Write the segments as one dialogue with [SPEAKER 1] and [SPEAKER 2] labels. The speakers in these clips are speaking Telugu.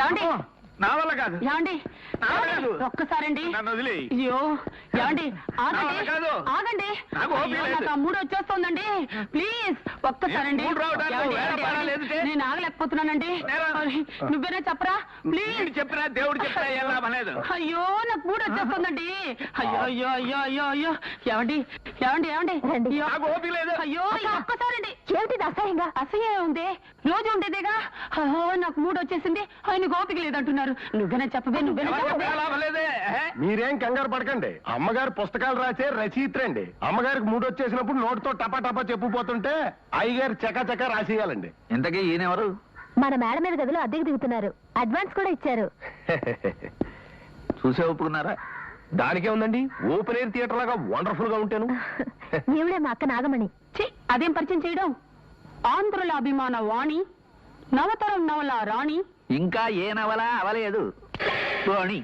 [SPEAKER 1] ఏమండి
[SPEAKER 2] నా వల్ల కాదు.
[SPEAKER 1] ఏమండి ఒక్కసారండి.
[SPEAKER 2] నన్ను వదిలి.
[SPEAKER 1] అయ్యో ఏమండి ఆగండి
[SPEAKER 2] కాదు.
[SPEAKER 1] ఆగండి.
[SPEAKER 2] నాకు ఓపిక లేదు.
[SPEAKER 1] నాకు మూడు వచ్చేస్తోందండి. ప్లీజ్ ఒక్కసారండి.
[SPEAKER 2] మూడు రావడానికి
[SPEAKER 1] ఏమండి,
[SPEAKER 2] వేరే
[SPEAKER 1] ఏమండి,
[SPEAKER 2] పని
[SPEAKER 1] ఏమండి?
[SPEAKER 2] లేదుటే?
[SPEAKER 1] నేను ఆగలేకపోతున్నానండి. నువ్వేనా చెప్పరా ప్లీజ్.
[SPEAKER 2] వీడు చెప్పినా దేవుడు చెప్పినా ఏం లాభం లేదు.
[SPEAKER 1] అయ్యో నాకు మూడు వచ్చేస్తుందండి. అయ్యో అయ్యో అయ్యో అయ్యో అయ్యో ఏమండి ఏమండి ఏమండి అయ్యో,
[SPEAKER 2] నాకు ఓపిక లేదు.
[SPEAKER 1] అయ్యో ఒక్కసారండి. ఏమిటి అసహ్యంగా? అసహ్యం ఉంది, రోజు ఉండేదేగా. అయ్యో నాకు మూడు వచ్చేసింది, ఆయన ఓపిక లేదంటున్నారు. నువ్వేనా చెప్పవే, నువ్వేనా
[SPEAKER 2] ఎవరు
[SPEAKER 1] చెప్పవే.
[SPEAKER 2] చెప్పినా లాభం లేదే.
[SPEAKER 3] మీరేం కంగారు పడకండి. అమ్మగారు పుస్తకాలు రాసే రచయిత్రండి. అమ్మగారికి మూడు వచ్చేసినప్పుడు నోటితో టపా టపా చెప్పుపోతుంటే అయ్యగారు చకా రాసేయాలండి.
[SPEAKER 2] ఇంతకీ ఈయనెవరు?
[SPEAKER 4] మన మేడ మీద గదిలో అద్దెకి దిగుతున్నారు. అడ్వాన్స్ కూడా ఇచ్చారు.
[SPEAKER 2] చూసే ఒప్పుకున్నారా?
[SPEAKER 3] దానికే ఉందండి, ఓపెన్ ఎయిర్ థియేటర్ లాగా వండర్ఫుల్ గా ఉంటాను.
[SPEAKER 4] ఈవిడే మా అక్క నాగమణి.
[SPEAKER 1] ఛీ, అదేం పరిచయం చేయడం. ఆంధ్రుల అభిమాన వాణి, నవతరం నవల రాణి.
[SPEAKER 2] ఇంకా ఏ నవల అవలేదు పోనీ.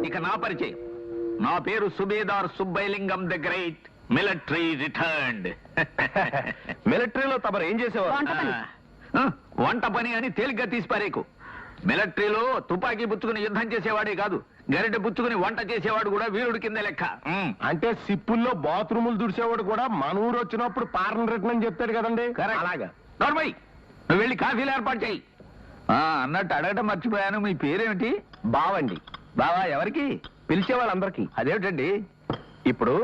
[SPEAKER 2] ఇక నా పరిచయం. నా పేరు subedar Subbailingam the great, military returned.
[SPEAKER 3] మిలిటరీలో తమరు ఏం చేసేవారు?
[SPEAKER 1] వంట పని.
[SPEAKER 2] వంట పని అని తేలిగ్గా తీసిపారేకు. మిలిటరీలో తుపాకీ పుచ్చుకుని యుద్ధం చేసేవాడే కాదు, గరిటె పుచ్చుకుని వంట చేసేవాడు కూడా వీరుడి కింద లెక్క.
[SPEAKER 3] అంటే సిప్పుల్లో బాత్రూములు దుడిసేవాడు కూడా మన ఊరు వచ్చినప్పుడు పార్న రిటర్న్ అని చెప్తాడు కదండి. అలాగా.
[SPEAKER 2] నార్మల్, నువ్వు వెళ్ళి కాఫీలు ఏర్పాటు చేయి. అన్నట్టు అడగటం మర్చిపోయాను, మీ పేరేమిటి?
[SPEAKER 3] బావండి.
[SPEAKER 2] బావా ఎవరికి?
[SPEAKER 3] పిలిచే వాళ్ళందరికీ.
[SPEAKER 2] అదేమిటండి?
[SPEAKER 3] ఇప్పుడు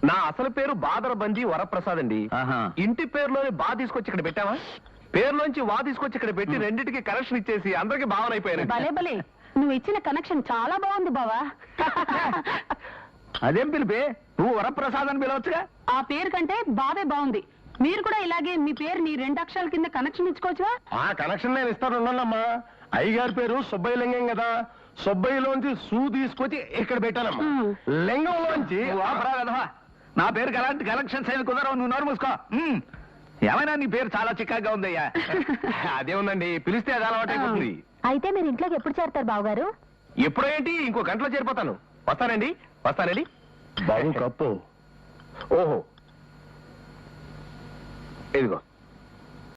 [SPEAKER 3] నా అసలు పేరు బాదర బంజీ వరప్రసాద్ అండి.
[SPEAKER 2] ఆహా.
[SPEAKER 3] ఇంటి పేరులోని బా తీసుకొచ్చి ఇక్కడ పెట్టావా, పేరులోంచి వా తీసుకొచ్చి ఇక్కడ పెట్టి రెండింటికి కనెక్షన్ ఇచ్చేసి అందరికి భావన అయిపోయారు.
[SPEAKER 1] భలే భలే, నువ్వు ఇచ్చిన కనెక్షన్ చాలా బాగుంది బావా.
[SPEAKER 2] అదేం పిలిపే, నువ్వు వరప్రసాద్ అని పిలవచ్చుగా.
[SPEAKER 1] ఆ పేరు కంటే బావే బాగుంది. మీరు కూడా ఇలాగే మీ పేరుని 2 అక్షరాల కింద కనెక్షన్ ఇచ్చుకోవచ్చువా?
[SPEAKER 3] ఆ కనెక్షన్ నేను ఇస్తాను, ఉండండమ్మా. అయ్యగారి పేరు సుబ్బయ్య లింగం కదా, సుబ్బయ్యలోంచి సూ తీసుకొచ్చి ఇక్కడ పెట్టానమ్మా. లింగంలోంచి
[SPEAKER 2] నా పేరుకి అలాంటి కలెక్షన్స్ ఏమి కుదరవు, నువ్వు నోరు మూసుకో. ఏమైనా నీ పేరు చాలా చిక్కగా ఉందయ్యా.
[SPEAKER 3] అదే ఉందండి, పిలిస్తే అది అలవాటు అయిపోతుంది.
[SPEAKER 4] అయితే మీరు ఇంట్లోకి ఎప్పుడు చేరతారు బావగారు?
[SPEAKER 3] ఎప్పుడో ఏంటి, ఇంకో గంటలో చేరిపోతాను. వస్తానండి. బాబు కప్పు. ఓహో ఇదిగో.